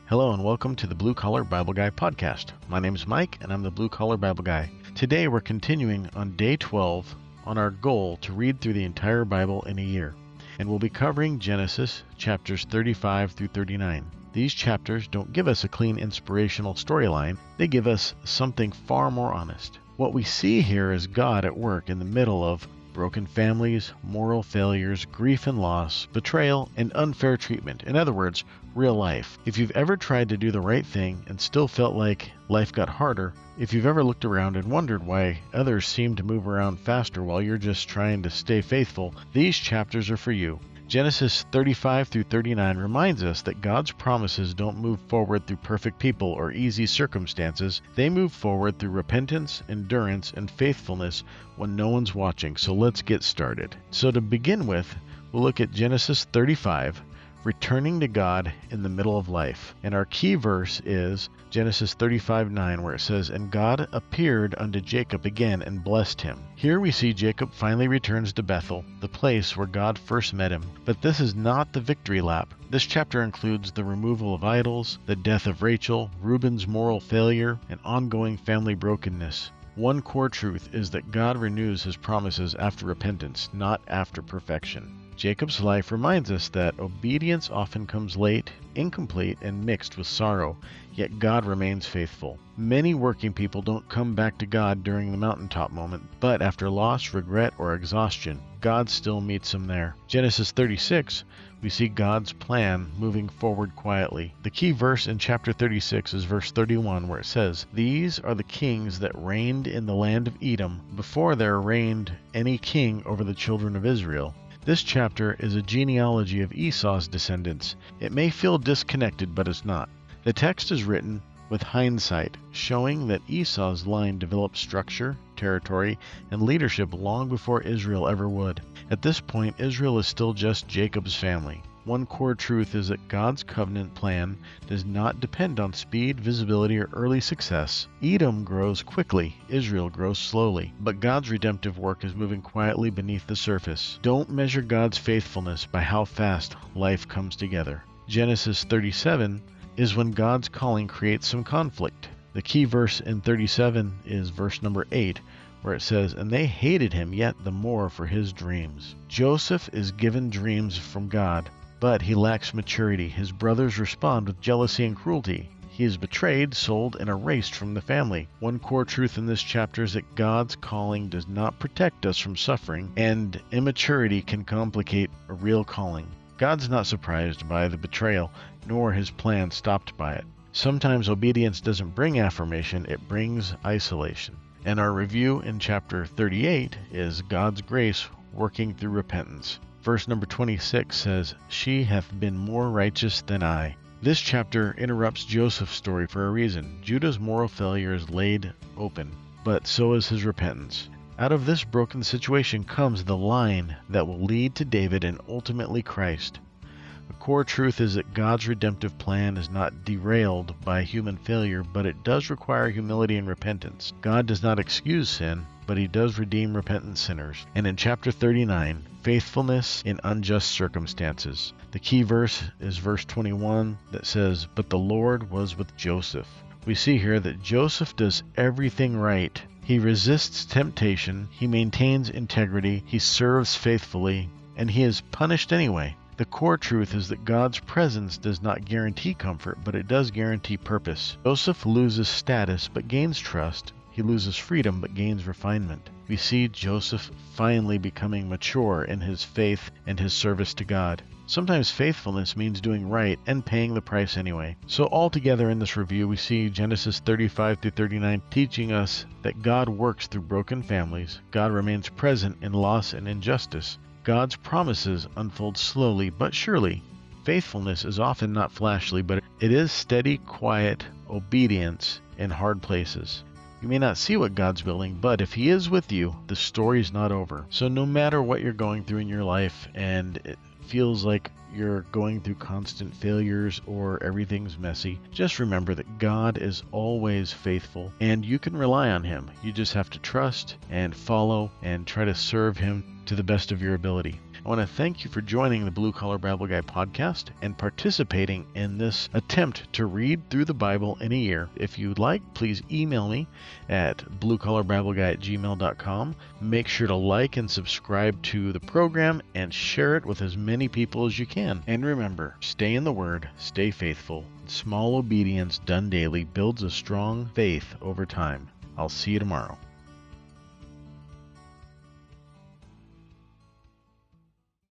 Hello and welcome to the Blue Collar Bible Guy podcast. My name is Mike and I'm the Blue Collar Bible Guy. Today we're continuing on day 12 on our goal to read through the entire Bible in a year. And we'll be covering Genesis chapters 35 through 39. These chapters don't give us a clean inspirational storyline. They give us something far more honest. What we see here is God at work in the middle of broken families, moral failures, grief and loss, betrayal, and unfair treatment. In other words, real life. If you've ever tried to do the right thing and still felt like life got harder, if you've ever looked around and wondered why others seem to move around faster while you're just trying to stay faithful, these chapters are for you. Genesis 35 through 39 reminds us that God's promises don't move forward through perfect people or easy circumstances. They move forward through repentance, endurance, and faithfulness when no one's watching. So let's get started. So to begin with, we'll look at Genesis 35, returning to God in the middle of life. And our key verse is Genesis 35:9, where it says, "And God appeared unto Jacob again and blessed him." Here we see Jacob finally returns to Bethel, the place where God first met him. But this is not the victory lap. This chapter includes the removal of idols, the death of Rachel, Reuben's moral failure, and ongoing family brokenness. One core truth is that God renews his promises after repentance, not after perfection. Jacob's life reminds us that obedience often comes late, incomplete, and mixed with sorrow, yet God remains faithful. Many working people don't come back to God during the mountaintop moment, but after loss, regret, or exhaustion, God still meets them there. Genesis 36, we see God's plan moving forward quietly. The key verse in chapter 36 is verse 31, where it says, "These are the kings that reigned in the land of Edom before there reigned any king over the children of Israel." This chapter is a genealogy of Esau's descendants. It may feel disconnected, but it's not. The text is written with hindsight, showing that Esau's line developed structure, territory, and leadership long before Israel ever would. At this point, Israel is still just Jacob's family. One core truth is that God's covenant plan does not depend on speed, visibility, or early success. Edom grows quickly, Israel grows slowly, but God's redemptive work is moving quietly beneath the surface. Don't measure God's faithfulness by how fast life comes together. Genesis 37 is when God's calling creates some conflict. The key verse in 37 is verse number 8, where it says, "And they hated him yet the more for his dreams." Joseph is given dreams from God, but he lacks maturity. His brothers respond with jealousy and cruelty. He is betrayed, sold, and erased from the family. One core truth in this chapter is that God's calling does not protect us from suffering, and immaturity can complicate a real calling. God's not surprised by the betrayal, nor his plan stopped by it. Sometimes obedience doesn't bring affirmation, it brings isolation. And our review in chapter 38 is God's grace working through repentance. Verse number 26 says, "She hath been more righteous than I." This chapter interrupts Joseph's story for a reason. Judah's moral failure is laid open, but so is his repentance. Out of this broken situation comes the line that will lead to David and ultimately Christ. A core truth is that God's redemptive plan is not derailed by human failure, but it does require humility and repentance. God does not excuse sin, but he does redeem repentant sinners. And in chapter 39, faithfulness in unjust circumstances. The key verse is verse 21 that says, "But the Lord was with Joseph." We see here that Joseph does everything right. He resists temptation, he maintains integrity, he serves faithfully, and he is punished anyway. The core truth is that God's presence does not guarantee comfort, but it does guarantee purpose. Joseph loses status but gains trust. He loses freedom but gains refinement. We see Joseph finally becoming mature in his faith and his service to God. Sometimes faithfulness means doing right and paying the price anyway. So altogether in this review, we see Genesis 35 through 39 teaching us that God works through broken families. God remains present in loss and injustice. God's promises unfold slowly but surely. Faithfulness is often not flashy, but it is steady, quiet obedience in hard places. You may not see what God's building, but if he is with you, the story's not over. So no matter what you're going through in your life and it feels like you're going through constant failures or everything's messy, just remember that God is always faithful and you can rely on him. You just have to trust and follow and try to serve him to the best of your ability. I want to thank you for joining the Blue Collar Bible Guy podcast and participating in this attempt to read through the Bible in a year. If you'd like, please email me at bluecollarbibleguy@gmail.com. Make sure to like and subscribe to the program and share it with as many people as you can. And remember, stay in the Word, stay faithful. Small obedience done daily builds a strong faith over time. I'll see you tomorrow.